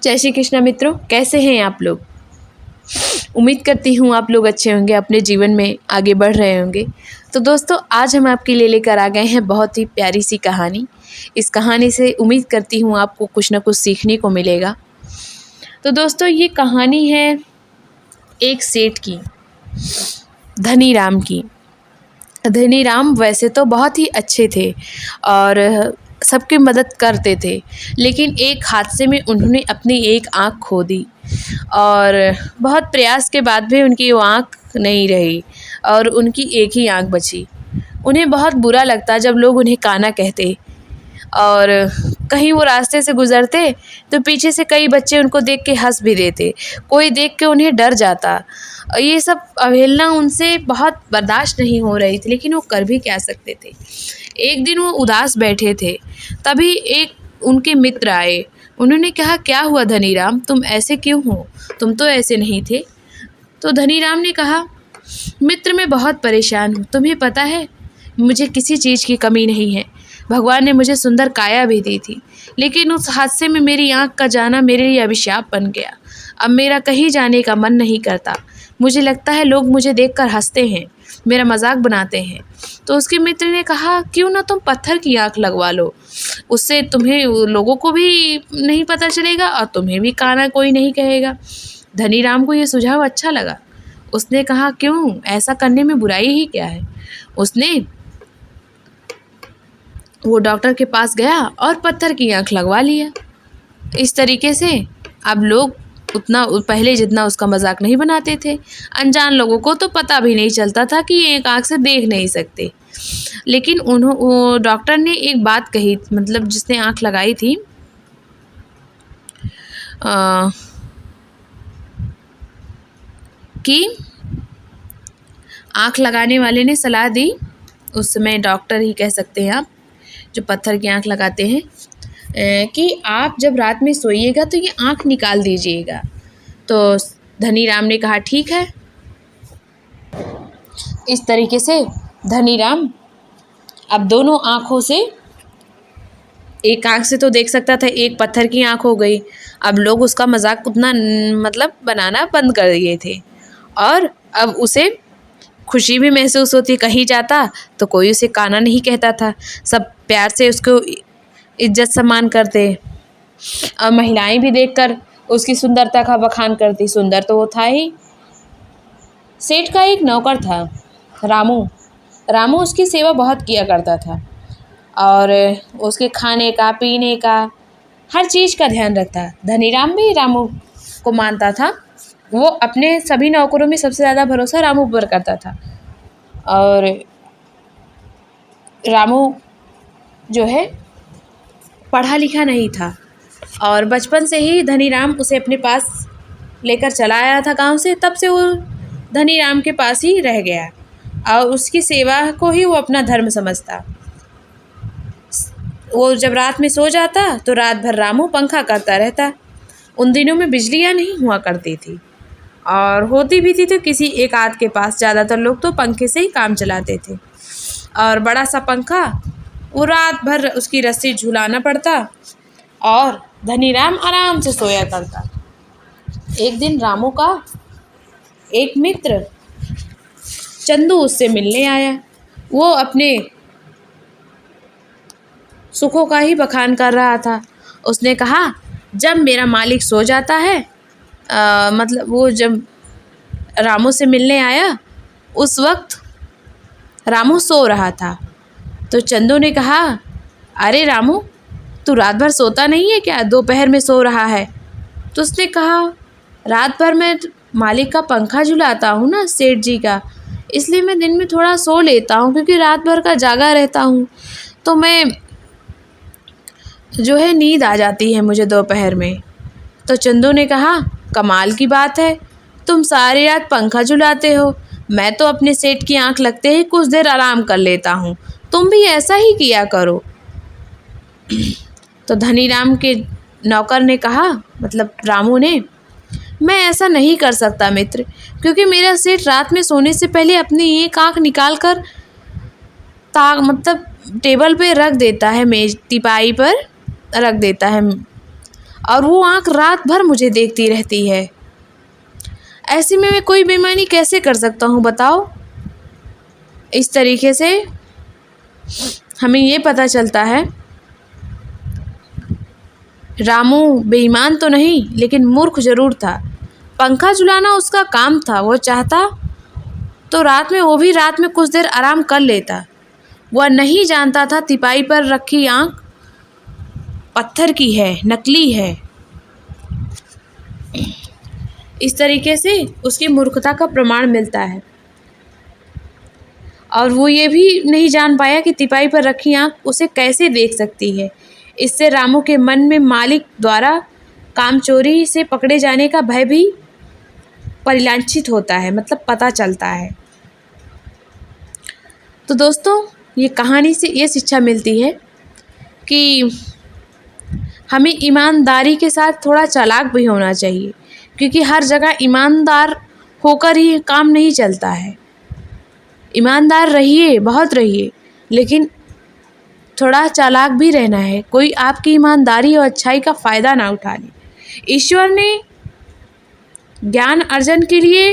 जय श्री कृष्ण मित्रों, कैसे हैं आप लोग। उम्मीद करती हूँ आप लोग अच्छे होंगे, अपने जीवन में आगे बढ़ रहे होंगे। तो दोस्तों, आज हम आपके लिए लेकर आ गए हैं बहुत ही प्यारी सी कहानी। इस कहानी से उम्मीद करती हूँ आपको कुछ ना कुछ सीखने को मिलेगा। तो दोस्तों, ये कहानी है एक सेठ की, धनी राम की। धनी राम वैसे तो बहुत ही अच्छे थे और सबकी मदद करते थे, लेकिन एक हादसे में उन्होंने अपनी एक आँख खो दी और बहुत प्रयास के बाद भी उनकी वो आँख नहीं रही और उनकी एक ही आँख बची। उन्हें बहुत बुरा लगता जब लोग उन्हें काना कहते और कहीं वो रास्ते से गुज़रते तो पीछे से कई बच्चे उनको देख के हंस भी देते, कोई देख के उन्हें डर जाता। ये सब अवहेलना उनसे बहुत बर्दाश्त नहीं हो रही थी, लेकिन वो कर भी क्या सकते थे। एक दिन वो उदास बैठे थे, तभी एक उनके मित्र आए। उन्होंने कहा, क्या हुआ धनी राम, तुम ऐसे क्यों हो, तुम तो ऐसे नहीं थे। तो धनी राम ने कहा, मित्र मैं बहुत परेशान हूँ, तुम्हें पता है मुझे किसी चीज़ की कमी नहीं है। भगवान ने मुझे सुंदर काया भी दी थी, लेकिन उस हादसे में मेरी आँख का जाना मेरे लिए अभिशाप बन गया। अब मेरा कहीं जाने का मन नहीं करता। मुझे लगता है लोग मुझे देखकर हंसते हैं, मेरा मजाक बनाते हैं। तो उसके मित्र ने कहा, क्यों ना तुम पत्थर की आँख लगवा लो, उससे तुम्हें लोगों को भी नहीं पता चलेगा और तुम्हें भी काना कोई नहीं कहेगा। धनी राम को ये सुझाव अच्छा लगा। उसने कहा, क्यों, ऐसा करने में बुराई ही क्या है। उसने वो डॉक्टर के पास गया और पत्थर की आँख लगवा लिया। इस तरीके से अब लोग उतना पहले जितना उसका मजाक नहीं बनाते थे। अनजान लोगों को तो पता भी नहीं चलता था कि ये एक आँख से देख नहीं सकते। लेकिन वो डॉक्टर ने एक बात कही, मतलब जिसने आँख लगाई थी, कि आँख लगाने वाले ने सलाह दी, उस समय डॉक्टर ही कह सकते हैं आप, जो पत्थर की आँख लगाते हैं, कि आप जब रात में सोइएगा तो ये आँख निकाल दीजिएगा। तो धनी राम ने कहा, ठीक है। इस तरीके से धनी राम अब दोनों आँखों से, एक आँख से तो देख सकता था, एक पत्थर की आँख हो गई। अब लोग उसका मजाक उतना मतलब बनाना बंद कर दिए थे और अब उसे खुशी भी महसूस होती। कहीं जाता तो कोई उसे काना नहीं कहता था, सब प्यार से उसको इज्जत सम्मान करते और महिलाएं भी देखकर उसकी सुंदरता का बखान करती। सुंदर तो वो था ही। सेठ का एक नौकर था, रामू। रामू उसकी सेवा बहुत किया करता था और उसके खाने का, पीने का, हर चीज़ का ध्यान रखता। धनी राम भी रामू को मानता था। वो अपने सभी नौकरों में सबसे ज़्यादा भरोसा रामू पर करता था और रामू जो है पढ़ा लिखा नहीं था और बचपन से ही धनी राम उसे अपने पास लेकर चला आया था गांव से। तब से वो धनी राम के पास ही रह गया और उसकी सेवा को ही वो अपना धर्म समझता। वो जब रात में सो जाता तो रात भर रामू पंखा करता रहता। उन दिनों में बिजलियाँ नहीं हुआ करती थी और होती भी थी तो किसी एक आध के पास। ज़्यादातर लोग तो पंखे से ही काम चलाते थे और बड़ा सा पंखा, वो रात भर उसकी रस्सी झुलाना पड़ता और धनी राम आराम से सोया करता। एक दिन रामू का एक मित्र चंदू उससे मिलने आया। वो अपने सुखों का ही बखान कर रहा था। उसने कहा, जब मेरा मालिक सो जाता है, मतलब वो जब रामू से मिलने आया उस वक्त रामू सो रहा था। तो चंदू ने कहा, अरे रामू, तू रात भर सोता नहीं है क्या, दोपहर में सो रहा है। तो उसने कहा, रात भर मैं मालिक का पंखा झुलाता हूँ ना, सेठ जी का, इसलिए मैं दिन में थोड़ा सो लेता हूँ, क्योंकि रात भर का जागा रहता हूँ तो मैं जो है नींद आ जाती है मुझे दोपहर में। तो चंदू ने कहा, कमाल की बात है, तुम सारी रात पंखा झुलाते हो, मैं तो अपने सेठ की आंख लगते ही कुछ देर आराम कर लेता हूँ, तुम भी ऐसा ही किया करो। तो धनी राम के नौकर ने कहा, मतलब रामू ने, मैं ऐसा नहीं कर सकता मित्र, क्योंकि मेरा सेठ रात में सोने से पहले अपनी एक आँख निकाल कर मतलब टेबल पे रख देता है, मेज टीपाई पर रख देता है और वो आँख रात भर मुझे देखती रहती है। ऐसे में मैं कोई बेईमानी कैसे कर सकता हूँ बताओ। इस तरीके से हमें ये पता चलता है रामू बेईमान तो नहीं लेकिन मूर्ख ज़रूर था। पंखा झुलाना उसका काम था, वो चाहता तो रात में कुछ देर आराम कर लेता। वह नहीं जानता था तिपाई पर रखी आँख पत्थर की है, नकली है। इस तरीके से उसकी मूर्खता का प्रमाण मिलता है। और वो ये भी नहीं जान पाया कि तिपाई पर रखी आँख उसे कैसे देख सकती है। इससे रामू के मन में मालिक द्वारा कामचोरी से पकड़े जाने का भय भी परिलक्षित होता है, मतलब पता चलता है। तो दोस्तों, ये कहानी से ये शिक्षा मिलती है कि हमें ईमानदारी के साथ थोड़ा चालाक भी होना चाहिए, क्योंकि हर जगह ईमानदार होकर ही काम नहीं चलता है। ईमानदार रहिए, बहुत रहिए, लेकिन थोड़ा चालाक भी रहना है। कोई आपकी ईमानदारी और अच्छाई का फ़ायदा ना उठा ले। ईश्वर ने ज्ञान अर्जन के लिए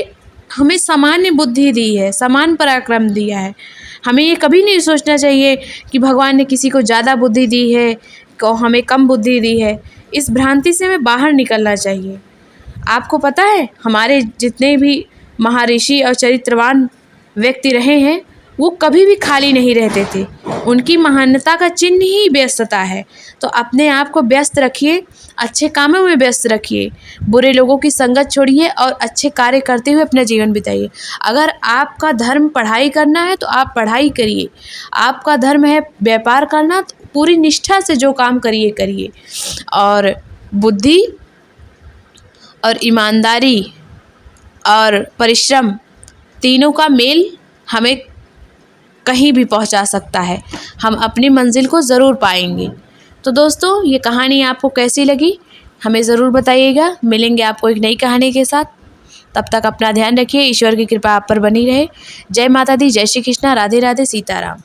हमें सामान्य बुद्धि दी है, समान पराक्रम दिया है। हमें ये कभी नहीं सोचना चाहिए कि भगवान ने किसी को ज़्यादा बुद्धि दी है, को हमें कम बुद्धि दी है। इस भ्रांति से हमें बाहर निकलना चाहिए। आपको पता है, हमारे जितने भी महर्षि और चरित्रवान व्यक्ति रहे हैं, वो कभी भी खाली नहीं रहते थे। उनकी महानता का चिन्ह ही व्यस्तता है। तो अपने आप को व्यस्त रखिए, अच्छे कामों में व्यस्त रखिए, बुरे लोगों की संगत छोड़िए और अच्छे कार्य करते हुए अपना जीवन बिताइए। अगर आपका धर्म पढ़ाई करना है तो आप पढ़ाई करिए। आपका धर्म है व्यापार करना, तो पूरी निष्ठा से जो काम करिए। और बुद्धि और ईमानदारी और परिश्रम तीनों का मेल हमें कहीं भी पहुंचा सकता है। हम अपनी मंजिल को ज़रूर पाएंगे। तो दोस्तों, ये कहानी आपको कैसी लगी हमें ज़रूर बताइएगा। मिलेंगे आपको एक नई कहानी के साथ। तब तक अपना ध्यान रखिए। ईश्वर की कृपा आप पर बनी रहे। जय माता दी, जय श्री कृष्णा, राधे राधे, सीताराम।